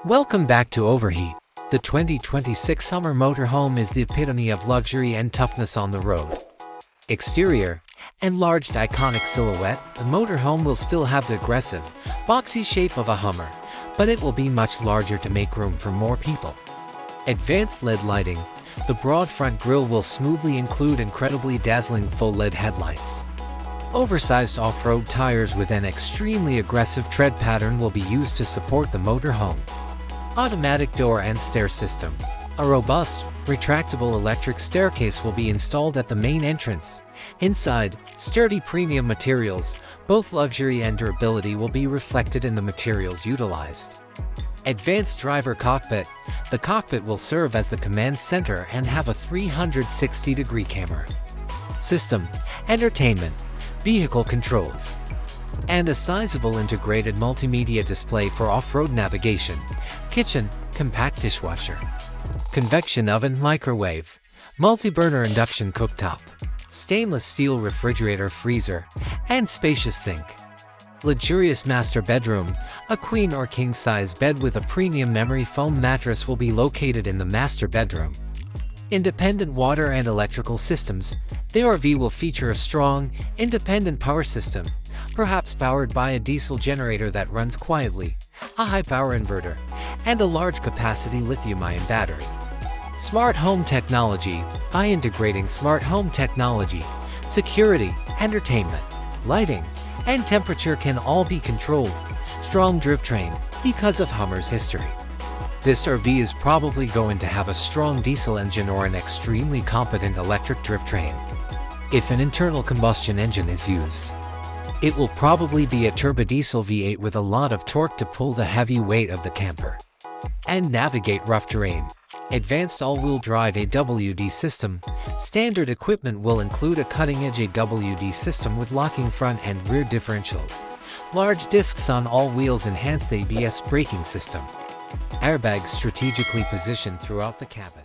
Welcome back to Overheat. The 2026 summer motorhome is the epitome of luxury and toughness on the road. Exterior: enlarged iconic silhouette, the motorhome will still have the aggressive, boxy shape of a Hummer, but it will be much larger to make room for more people. Advanced LED lighting: the broad front grille will smoothly include incredibly dazzling full LED headlights. Oversized off-road tires with an extremely aggressive tread pattern will be used to support the motorhome. Automatic door and stair system: a robust, retractable electric staircase will be installed at the main entrance. Inside, sturdy premium materials, both luxury and durability, will be reflected in the materials utilized. Advanced driver cockpit: the cockpit will serve as the command center and have a 360-degree camera system, entertainment, vehicle controls, and a sizable integrated multimedia display for off-road navigation. Kitchen: compact dishwasher, convection oven, microwave, multi-burner induction cooktop, stainless steel refrigerator, freezer, and spacious sink. Luxurious master bedroom: a queen or king-size bed with a premium memory foam mattress will be located in the master bedroom. Independent water and electrical systems: the RV will feature a strong, independent power system, perhaps powered by a diesel generator that runs quietly, a high-power inverter, and a large-capacity lithium-ion battery. Smart home technology: by integrating smart home technology, security, entertainment, lighting, and temperature can all be controlled. Strong drivetrain: because of Hummer's history, this RV is probably going to have a strong diesel engine or an extremely competent electric drivetrain. If an internal combustion engine is used, it will probably be a turbodiesel V8 with a lot of torque to pull the heavy weight of the camper and navigate rough terrain. Advanced all-wheel drive AWD system: standard equipment will include a cutting-edge AWD system with locking front and rear differentials. Large discs on all wheels enhance the ABS braking system. Airbags strategically positioned throughout the cabin.